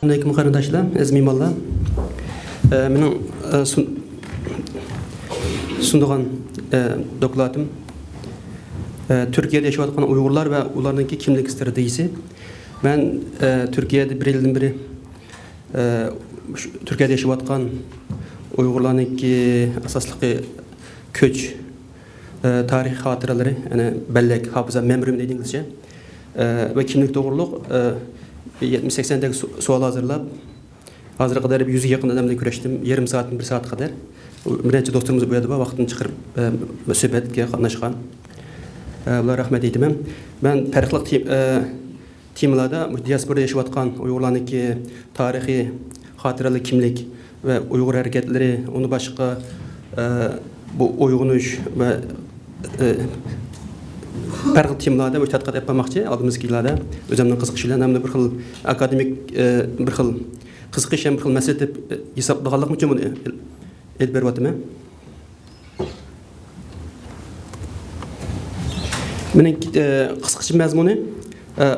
Assalamualaikum qarindoshlar, azmimallar. Mening sunduğan dokladım Türkiye'de yaşayotgan Uygurlar ve ularınki kimlik stratejisi. Ben Türkiye'de bir yıldan beri Türkiye'de yaşayotgan Uygurlarınki asaslıqı köç tarih hatıraları, yani bellek, hafıza, memory deydi İngilizce ve kimlik doğruluk 70-80'deki sual hazırlap hazıra kadar 100'e yakın adamla görüştüm. Yarım saat, 1 saat kadar. Birinci dostlarımız bu yerde vaxtını çıkarıp söhbetke qatnaşqan. Ular rahmet eytimem. Ben farklı temalarda diasporada yaşayotgan Uygurlarniki tarihi, hatıralı kimlik ve Uygur hareketleri, onu başka bu oygunuş ve farklı temalarda tadqiqat yapmakçı aldığımız yıllarda özümden qiziqishlar hem de bir xil akademik bir xil qiziqish ham bir xil masala deb hisoblag'anlik uchun buni elib beryapman. Mening qisqacha mazmuni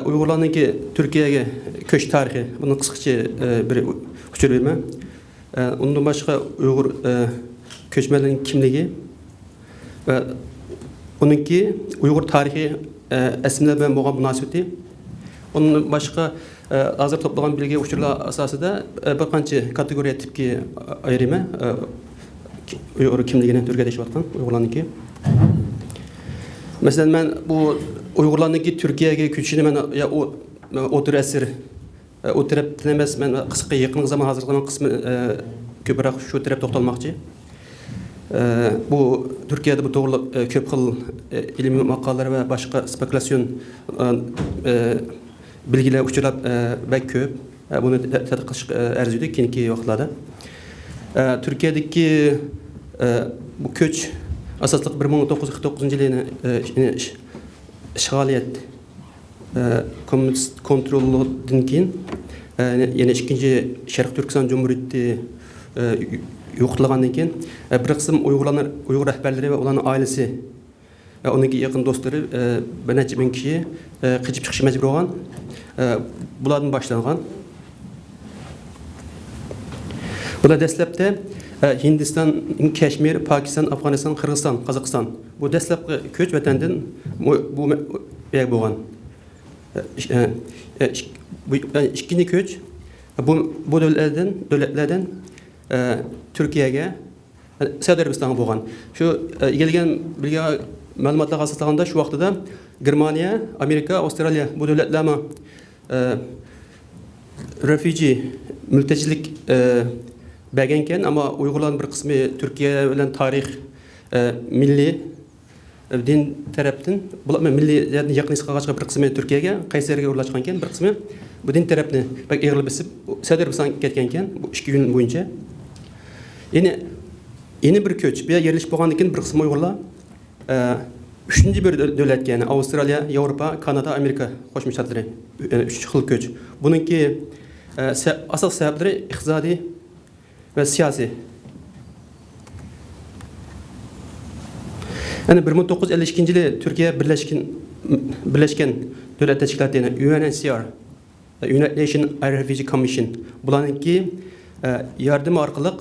Uygurlarniki Turkiyaga ko'ch tarixi. Buni qisqacha bir uçur berman. Undan başqa Uygur ko'chmanlarning kimligi ve onunki Uygur tarihi esimler ve muğam münasebeti. Onun başka hazır toplanan bilgi uçurlar asasında bir qancha kategoriya tipki ayırma Uygur kimligini Türkiye'de yaşayotgan Uygurlarniki. Mesela ben bu Uygurlarniki Türkiye'ye köçünü ben ya o tür esir o taraftan emas, ben qisqa yaqin zaman hazırlanan kısmı ko'proq şu taraf to'xtalmoqchi. Bu Türkiye'de bu doğruluk köp xil ilmi maqalalar ve başka spekülasyon bilgiler uçurab bek köp. Bunu tadqiq qilish arzuydi keyingi vaqtlarda. Türkiye'deki bu köç asaslık 1949-yılı işgaliyet komünist kontrolünden keyin yani ikinci Şarkı Türkistan Cumhuriyeti yo'qlagandan keyin bir qism Uygur rahbarlari ve ularning ailesi onunki yakın dostları bir necha ming kishi qichib chiqish majbur bo'lgan. Bulardan boshlangan. Bular dastlabda Hindiston, Kashmir, Pokiston, Afg'oniston, Qirg'iziston, Qozog'iston. Bu dastlabki ko'ch vatandan bu yoq bo'lgan. İkinci ko'ch bu devletlerden Türkiye'ye Suudi Arabistan'a bo'lgan. Şu gelgen bilgi ma'lumotlar asoslaganda şu vaqtida Germaniya, Amerika, Avstraliya bu devletlarga refugee mültecilik bergenken ama Uygurların bir kısmı Türkiye bilen tarih milli din taraftan bular milli yaqin isqaga bir kısmı Türkiye'ye Kayseri'ye ulaşkanken bir kısmı bu din tarafını bak eğrilip besip Suudi Arabistan'a ketkenken bu 2 gün boyunca yeni bir köç bir yerleşip bo'lgandan keyin bir qism Uygurlar üçüncü bir devlet yani Avustralya, Avrupa, Kanada, Amerika Qo'shma Shtatlari 3 xil köç. Bununki asas sebepleri iqtisodiy ve siyasi. Yani 1952-yılı Türkiye Birleşken Devlet Teşkilatı yani UNHCR, United Nations Refugee Commission bularınki yardım arkalık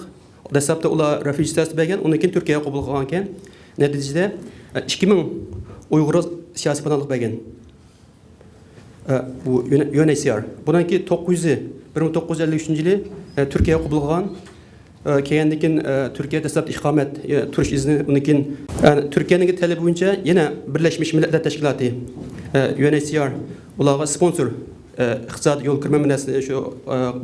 dastlabda ular refugee statüsü bergen, ondan keyin Türkiye'ye qabul qilganken neticede 2000 Uygur siyasi panohlik bergen. Bu UNHCR. Bundan keyin 1953-yılı Türkiye'ye qabul qilgan. Kelgandan Türkiye dastlab iqomat turish izni undan keyin Türkiye'ning talebi bo'yicha yana Birleşmiş Milletler Teşkilatı UNHCR ularga sponsor iqtisodiy yo'l kirma minasini shu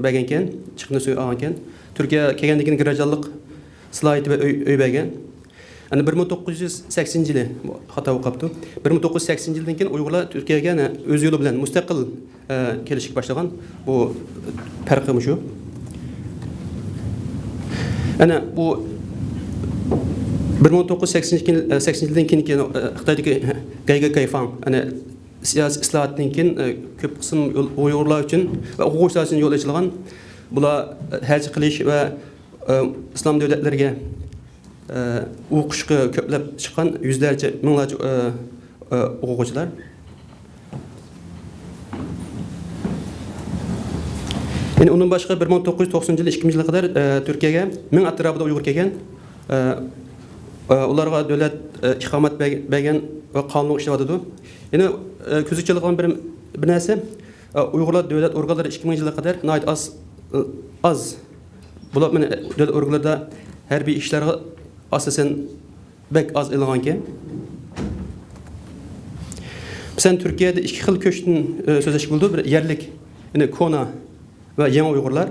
berganken, chiqni suy olganken Türkiye kelgandan girajanlik slaydi ve uy bergan. Yani 1980-yılı hata o'qibdi. 1980-yıldan keyin Uygurlar Türkiye'ye o'z yo'li bilan mustaqil kelishga boshlagan. Bu farqi shu. Ana bu 1980-yıldan keyin Xitoydagi Gayga Kayfan ana siyasi islohotdan keyin ko'p qism Uygurlar uchun va o'quvchilar uchun yo'l ochilgan. Bular haj qilish va islom davlatlariga o'qishga ko'plab chiqqan yüzlerce, minglarcha o'quvchilar. Yani onun başqa 1990 yılı 2000 yıla kadar Türkiye'ye 1000 atrabida Uyghur kelgan. Ularga dövlət iqamat bergen ve kanunluq işləvadıdı. Yani közü çalıqan bir nəsə Uyghurlar dövlət organları 2000 yıla kadar nait az. Bular məni dövlət organlarda hər bir işlərə asasen bek az ilğan ki. Sen Türkiye'de iki xil köçtün sözleşik buldu. Bir yerlik, yani Kona ve Yeni Uygurlar.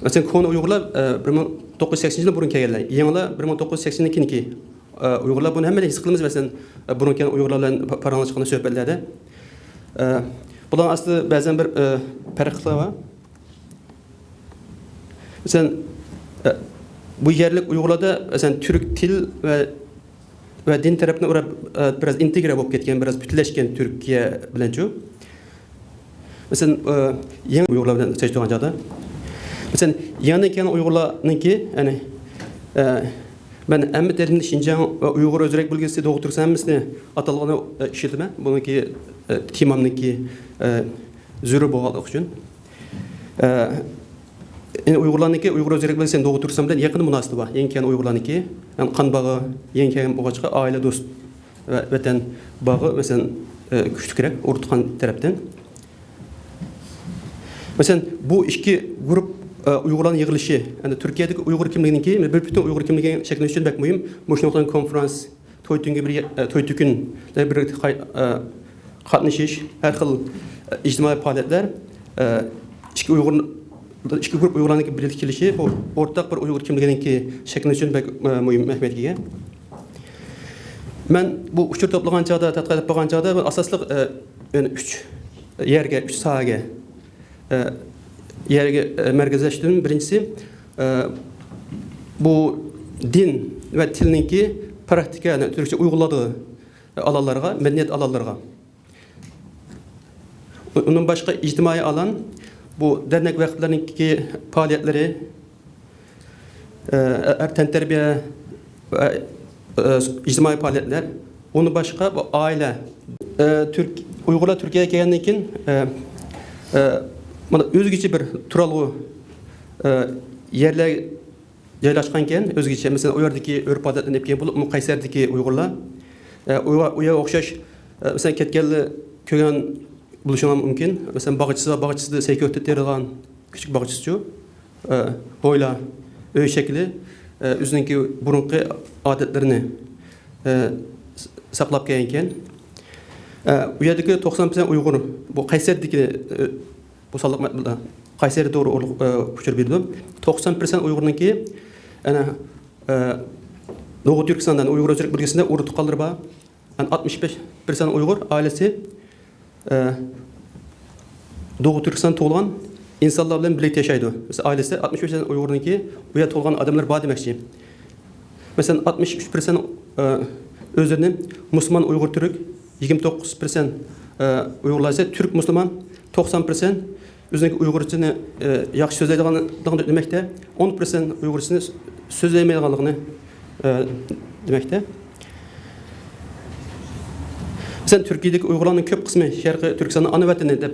Mesela Kona Uygurlar 1980 yılında burun kelganlar. Yeniler 1982 Uygurlar bunu hemen his qilamiz mesela burun kelgan Uygurlarla paranlaşıqını söhbetlerde. Bunların aslında bazen bir farklı var. Mesela bu yerlik Uygurlarda mesela Türk dil ve din tarafına biraz integre olup ketken, biraz bütünleşken Türkiye bilen şu. Mesela yeni Uygurlar bilen seçtiğin çağda. Mesela yeni kelgan Uygurlarnınki, yani ben emmet elimde Şinjan Uygur özürek bölgesi Doğu Türkistan atalığını işitme. Bununki timamnınki zürü boğalık için. Yani Uygurlarnınki Uygur özürek bölgesi Doğu Türkistan bilen yakın münasibeti var. Yeni kelgan Uygurlarnınki, yani kan bağı, yeni kelgan boğaçka aile dost ve vatan bağı mesela küçükrek Ortutkan taraftan. Mesela bu iki grup Uygurların yığılışı, yani Türkiye'deki Uygur kimliğindeki bir bütün Uygur kimliğinin şeklinde için bek mühim. Bu şundan konferans, toytünge bir toytükün bir katlaşış, her xil ictimai faaliyetler, iki grup Uygurlarındaki birleşikilişi, bu ortak bir Uygur kimliğindeki şeklinde için bek mühim Mehmetki'ye. Ben bu uçur toplagan çağda, tatqiq edip bakan çağda asaslık yani üç yerge, üç sahaga yerge merkezleştirdim. Birincisi bu din ve tilninki praktika, yani Türkçe uyguladığı alanlarga, medeniyet alanlarga. Onun başka ictimai alan, bu dernek vakıflarındaki faaliyetleri, erten terbiye ve ictimai faaliyetler. Onun başka bu aile. Uygurlar Türkiye'ye geldiğinden keyin özgüçe bir turalı yerler joylashganken, özgüçe mesela o yerdeki örf odatlarni epken bulup Kayserdeki Uygurlar uya okşaş mesela ketkenli köyen buluşmam mümkün. Mesela bağıçısı da sekötte terilgan küçük bağıçısı şu. Boyla öy şekli üzerindeki burunqi adetlerini saklap gelgenken u yerdeki 90% Uygur bu Kayserdeki bu sallık matbuda Kayseri doğru uçur bildim. 90% Uygur'unki yani Doğu Türkistan'dan Uygur özürlük bölgesinde uğrutu kalır ba. Yani 65% Uygur ailesi Doğu Türkistan to'lgan insanlar bilan birlikte yaşaydı. Mesela ailesi 65% Uygur'unki bu yer to'lgan adamlar ba demekçi. Mesela 63% özlerini Müslüman Uygur Türk, 29% Uygurlar ise Türk Müslüman, 90% özündeki Uygurcasını yaxşı sözleydiğini demekte, 10% Uygurcasını sözleyemeydiğini demekte. Mesela Türkiye'deki Uygurların köp kısmı Şarkı Türkistan'ın ana vatani deb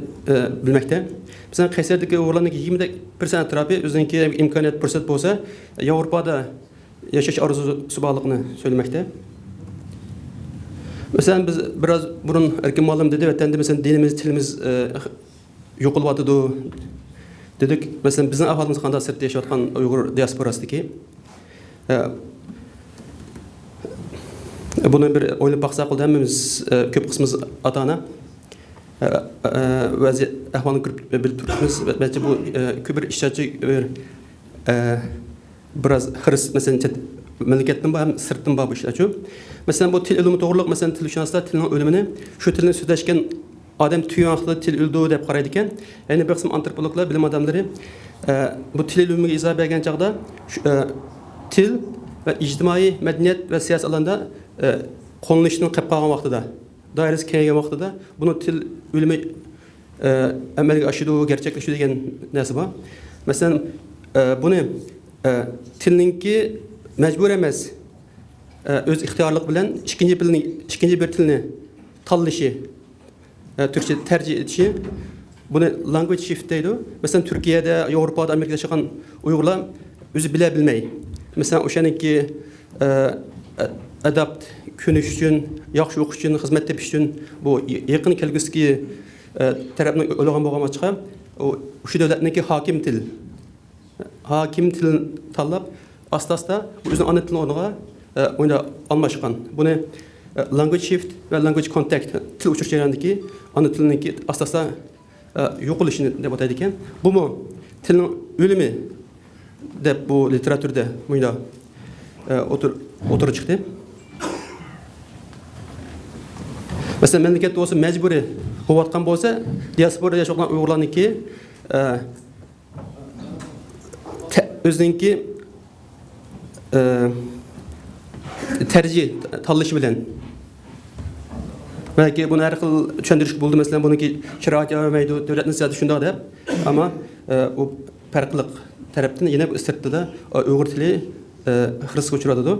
bilmekte. Mesela Kayseri'deki Uygurların 20% etrafı özündeki imkaniyet fırsat bolsa Avrupa'da yaşaş arzusu bağlılığını söylemekte. Mesela biz biraz burun erken malum dedi ve mesela dinimiz, tilimiz yok olmadı dedik. Mesela bizim ahvalımız kanda sırtı yaşatkan Uygur diasporasıdaki. Bunu bir oynayıp baksak oldu hemimiz köp kısmımız atana. Vaziyet ahvalını bir Türk'ümüz. Bence bu kübür işçi biraz hırs mesela memleketten hem sırttan bu işler şu. Mesela bu til ilmi doğruluk mesela til şanslar tilin ölümünü şu tilin süzleşken adam tüyanaklı til öldü dep qaraydiken yani bir kısım antropologlar bilim adamları bu til ilmiga izah bergen çağda til ve ictimai medeniyet ve siyasi alanda qo'llanishning qilib qolgan vaqtida doirasi kengaygan vaqtida buni til o'limi amalga oshirdi gerçekleşdi degan narsa bor. Masalan buni tilninki mecbur emas öz ixtiyorlik bilan ikkinchi bir tilni tanlashi Türkçe tercih etishi Bunu language shift deydi. Mesela Türkiye'de, Avrupa'da, Amerika'da yaşayan Uygurlar özü bile bilmeyi. Mesela o şenki adapt künüş üçün, yaxşı okuş üçün, hizmet tepiş üçün bu yakın kelgüski tarafından ölüğen boğama çıkan o şu devletindeki hakim til tanlap asta bu özünün ana tilini onuğa oyunda almaşıkan. Bunu language shift ve language contact til uçuş jarayandaki ana tilindeki asta yok oluşunu dep ataydiken. Bu mu tilin ölümü dep bu literatürde buyda oturup çıktı. Mesela memleket olsa mecburi kovatkan bolsa diaspora yaşayan Uygurlarnınki özünki tercih tanlaşı bilen belki bunu her xil düşündürüş buldu mesela bununki şiraat yapamaydı devletin siyasi şunda da ama o farklılık taraftan yine sırtı da Uygur tili hırsız uçuradı.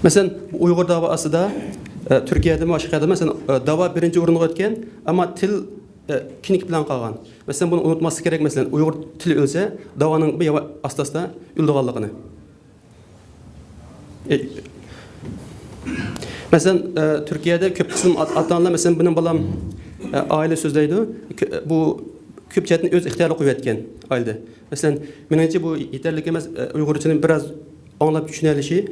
Mesela Uygur davası da Türkiye'de mi başka mesela dava birinci orunga ötken ama til kinik bilen kalgan. Mesela bunu unutması gerek mesela Uygur tili ölse davanın bir asta üldüğallıqını. Mesela Türkiye'de köp kısım atanlar mesela benim balam aile sözdeydi. Bu köp çetin öz ihtiyarı kuvvetken ailede. Mesela menence bu yeterlik emez Uygur için biraz anlap düşünelişi.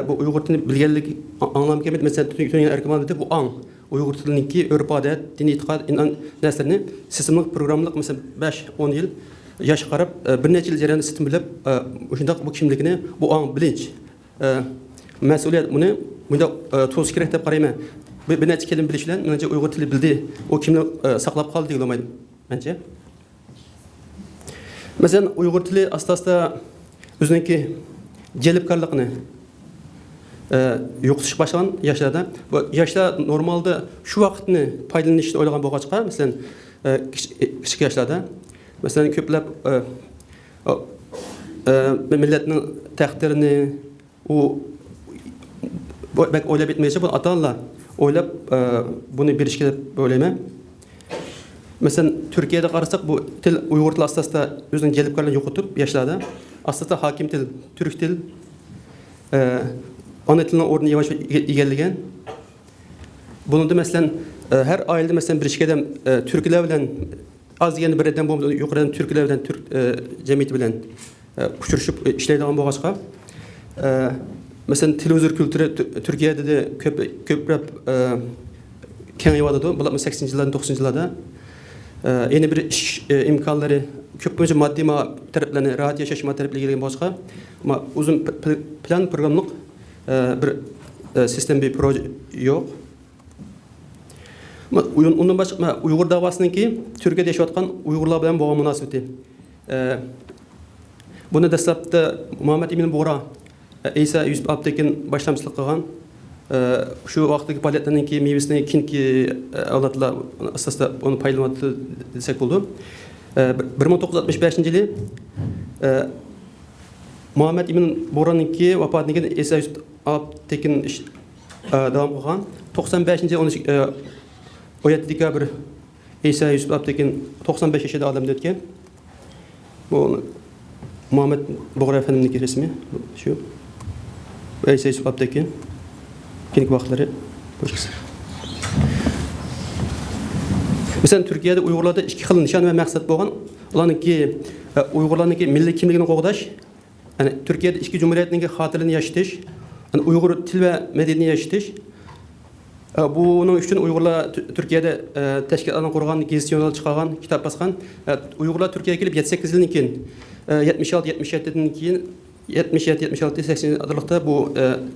Bu Uygur tilini bilgenlik anlam kemet mesela Türkiye'nin erkeman dedi bu an Uygur tilininki örf adet, dini itiqad inan näslerini sistemlik programlık mesela 5-10 yıl yaş qarab bir neçe yıl jarayonida sistem bilip uşundaq bu kimligini bu an bilinç mas'uliyat bunu bunda to'sish kerak deb qarayman. Bir neçe kelim bilish bilan menimcha Uygur tili bildi, o kimlik saqlab qoldi deya olmaydim menimcha. Mesela Uygur tili asta o'ziniki jalbkorligini yo'qotish başlagan yaşlarda. Bu yaşlar normalde şu vaqtni foydalanishni o'ylagan bo'lg'achqa, mesela kichik yaşlarda mesela ko'plab millatning taqdirini o bak o'ylab etmeyse bu ata-onalar o'ylab bunu berishga deb o'ylayman. Mesela Türkiye'de qarasak bu til Uygur tili asosida o'zining jalbkorligini yo'qotib yaşlarda asosida hakim til, Türk til ana tilinin ornu yavaş egallagan. Bunu da mesela her ailede mesela bir şekilde Türkler bilen az yani bir eden bu yukarıdan Türkler bilen Türk cemiyeti bilen uçuruşup işleydiğin boğazqa. Mesela televizyon kültürü Türkiye'de de köprep kengayıvadı. Bu 80 yılların 90 yıllarda yeni bir iş imkanları köpünce maddi taraflarına rahat yaşaş taraflarına gelgen boğazqa. Ama uzun plan programlık bir sistem bir proje yok. Ondan başka Uygur davasınınki Türkiye'de yaşayotgan Uygurlar bilen boğan münasebeti. Bunu dastlabda Muhammed Emin Bora, İsa Yusuf Abtekin başlamçılık qilgan. Şu vaqtdagi faoliyatlarninki mevasini kinki avlodlar asosida onu paylanmoqda desak bo'ldi. 1965 yılı Muhammed Emin Bora'nınki vafatından keyin İsa Yusuf Abtekin devam qilgan. 95 yılı 17 dekabr İsa Yusuf Abtekin 95 yaşında alamda o'tgan. Bu Muhammed Bora efendimning resmi şu. İsa Yusuf Abtekin kenik vaqtlari boshqasi. Mesela Türkiye'de Uygurlarda iki xil nişan ve maqsad bo'lgan. Ularningki Uygurlarningki milliy kimligini qo'g'dash, yani Türkiye'de iki cumhuriyetning xotirini yaşatish, yani Uygur til ve medeniyetini yaşatish. Bunun üçün Uygurlar Türkiye'de teşkilatlarını qurgan, gezisiyonlar çıkargan, kitap basgan. Uygurlar Türkiye'ye gelip 78 yılın keyin 76-77'den keyin 77-76-80 aralıkta bu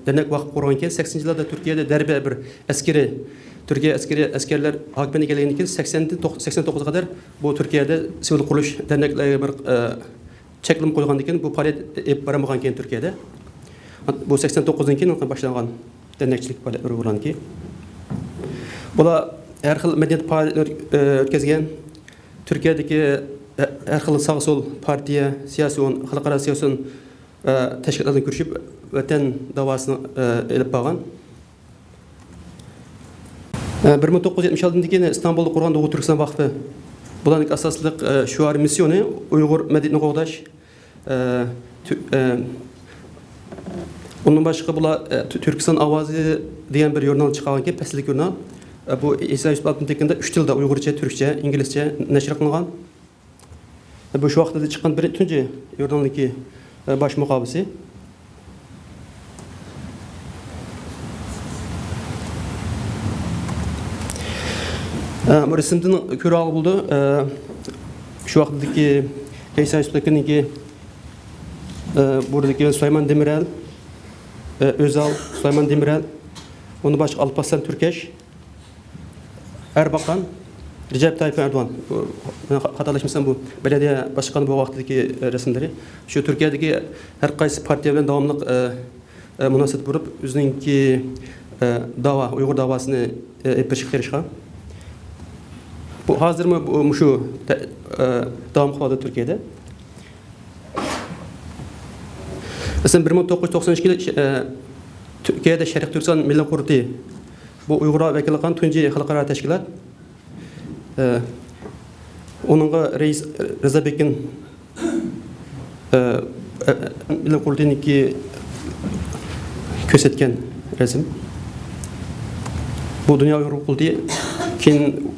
dernek vakıf kurgan keyin 80 yıllarda Türkiye'de derbe bir askeri Türkiye askerler hakimiyetine geldiğinden keyin 89'a kadar bu Türkiye'de sivil kuruluş dernekleri bir çeklim koygan keyin bu faaliyet baramagan keyin Türkiye'de. Bu 89'dan keyin başlangan dernekçilik faaliyetleri kurgan keyin. Bular her xil medeniyet faaliyetler ötkazgan. Türkiye'deki her xil sağ sol partiya, siyasi xalqaro siyasi teşkilatlardan görüşüp vatan davasını elip bağlan. 1976 yılı İstanbul'da kurulan Doğu Türkistan Vakfı bulanık asaslık şuarı misyonu Uygur medeniyetini qoğdaş. Onun başka bula Türkistan Avazı diyen bir jurnal çıkargan ki peslik jurnal. Bu İsa Yusuf Altıntekin'de 3 tilde Uygurca, Türkçe, İngilizce neşr kılıngan. Bu şu vaqtda çıkan bir tunji jurnalniki baş muqabisi. Bu resimden körü ağı buldu. Şu vaqtdaki İsa Yusuf Altıntekin'inki buradaki Süleyman Demirel, Özal, Süleyman Demirel, onu başka Alparslan Türkeş, Erbakan, Recep Tayyip Erdoğan. Hatalaşmışsam bu belediye başkanı bu vaxtdaki resimleri. Şu Türkiye'deki her kaysi partiya bilen davamlıq münasebet burup, özününki dava, Uygur davasını epirşik terişkan. Bu hazır mı bu şu davam kıladı Türkiye'de? Mesela 1992 yılı Türkiye'de Şərq Türkistan Milli Kurti bu Uygur'a vekil kılan tunji halkara teşkilat. Onunla reis Rıza Bekin Milli Kurti'ninki kösetken resim. Bu Dünya Uygur Kurti kin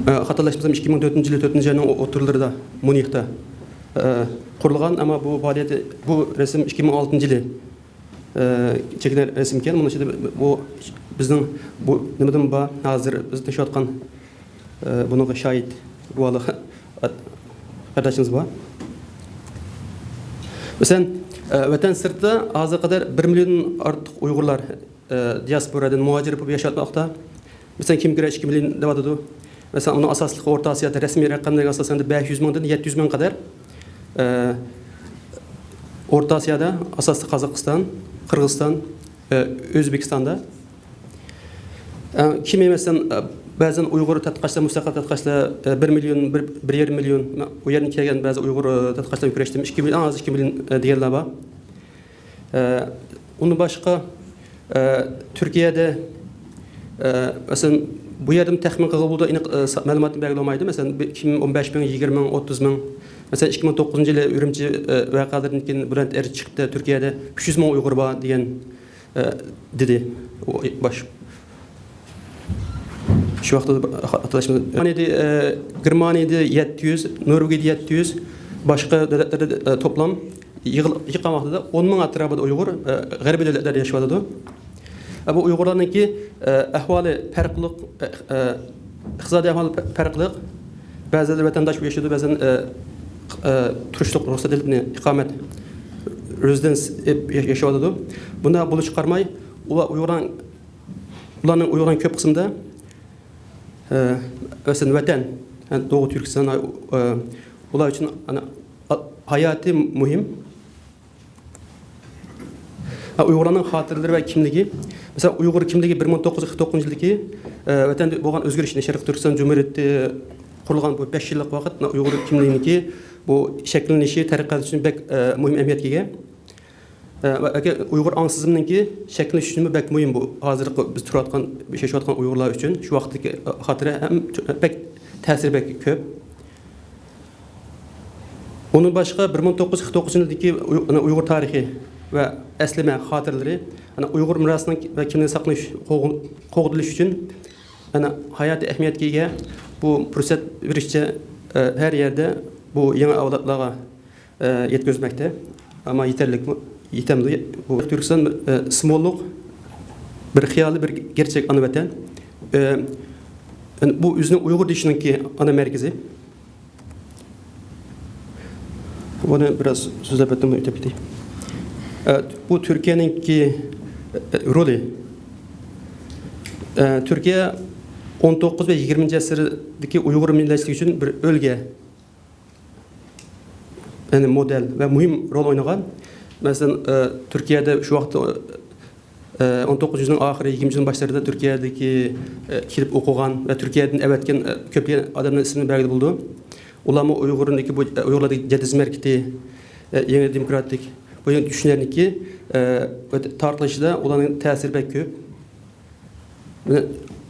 hatalaşmasam 2004 yılı 4. ayının oturulurda Munih'te kurulgan ama bu faaliyeti bu resim 2006 yılı çekilen resimken bunun içinde bu bizden bu nimadan ba hazır biz teşekkür bunun şahit ruhalı kardeşimiz var. Mesela vatan sırtı azı kadar 1 milyon artık Uygurlar diasporadan muhacir yapıp yaşatmakta. Mesela kim göre 2 milyon devadıdı. Mesela onun asaslık Orta Asya'da resmi rakamlarına asasında 500 mindən 700 min kadar Orta Asya'da asaslı Kazakistan, Kırgızistan, Özbekistan'da. Kimi mesela bazen Uygur tatkaçlar, müstakil tatkaçlar 1 milyon, 1,5 milyon o yerin kelgen bazı Uygur tatkaçlar güreştim. 2 milyon, az 2 milyon diyorlar var. Onun başka Türkiye'de mesela bu yerden təxmin qılındı, məlumatın belli olmaydı. Mesela 15 bin, 20 bin, 30 bin. Mesela 2009 yılı Ürümçi vakalarından Bülent Eri çıktı Türkiye'de 300 bin Uygur var diyen dedi o baş. Şu vaxtda hatırlaşmam. Germaniyada 700, Norveç'de 700, başka devletlerde toplam yıqamakta da 10 bin atrafında Uygur Gərbi devletleri yaşadı. Bu Uygurlarınki ahvali farklılık, iqtisadi ahvali farklılık. Bazı vatandaş yaşadı, bazen turistlik ruhsat edilip ikamet rezidans yaşadı. Bunda bulu çıkarmay, ulanın Uygurların köp kısımda mesela vatan, yani Doğu Türkistan, ular için hayati mühim. Uygurların hatırları ve kimliği. Mesela Uygur kimliği 1949 yıldaki vatan boğan özgürlüşünde Şərq Türkistan Cumhuriyeti kurulgan bu 5 yıllık vakit Uygur kimliğindeki bu şekillenişi tarikat için bek mühim emniyetkiye. Uygur ansızımınki şekilleniş için bek mühim bu. Hazır biz turatkan bir şey turatkan Uygurlar için şu vaxtdaki hatırı hem bek tesir bek köp. Onun başka 1949 yıldaki Uygur tarihi ve esleme hatırları, Uygur mirasının ve kimliğini saklaş, qoğduluş için hayati ehemmiyetkiye bu fırsat verişçe her yerde bu yeni avlatlara yetközmekte. Ama yeterlik mi? Yetemli. Bu Türkistan simolluk bir hiyali bir gerçek ana vatan. Bu üzerine Uygur dişinin ki ana merkezi. Bunu biraz söz ettim ötebidi. Bu Türkiye'nin ki rolü. Türkiye 19 ve 20. asırdaki Uygur millətçiliği için bir ölge, yani model ve mühim rol oynayan. Mesela Türkiye'de şu vaxtda 19. yüzyılın ahiri, 20. yüzyılın başlarında Türkiye'deki kilip okugan ve Türkiye'den evetken köpleyen adamların ismini belirli buldu. Ulama Uygur'undaki bu Uygur'daki Cediz Merkiti, yeni demokratik bu yeni düşünürlük tartışıda olanın tesiri pek köp.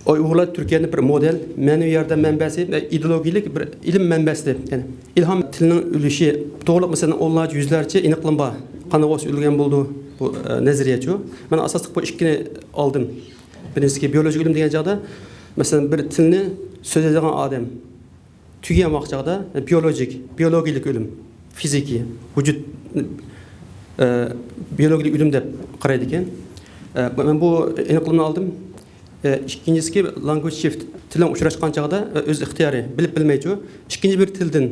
Uyg'urlar Turkiyaning bir model, ma'naviy yordam manbasi va ideologik bir ilm manbasi. Ya'ni ilhom tilining ulushi to'g'ri masalan onlarca yüzlerce aniqlim bor. Qanday o'sib o'lgan bo'ldi bu nazariyachi. Men asosliq bu ikkini oldim. Birinchisi biyologik ilm degan joyda masalan bir tilni so'zlaydigan odam tugagan vaqtda biologik ilm, fiziki, vujud biyologik ilm deb qaraydi ekan. Men bu aniqlimni oldim. İkincisi language shift tilden uçraşkan çağda öz ixtiyari bilip bilmeyçi. İkinci bir tilden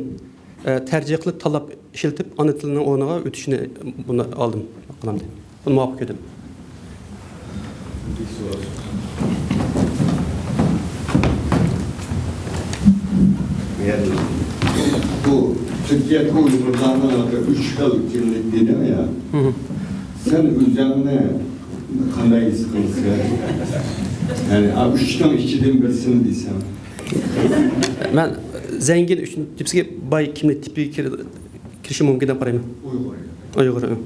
tercih qilib talab işiltip ana tilinin o'rniga o'tishini bunu aldım. Bunu muvaffaq edim. Yani bu Türkiye'de Uygurlarına 3 yıl kimlik dedim ya. Sen üzerine kanday sıkıntısı yani 3'ten 2'den birisini desem. Ben zengin üçün tipsiga bay kimlik tipi kirişi mümkün deb qarayman. Uygur. Uygur.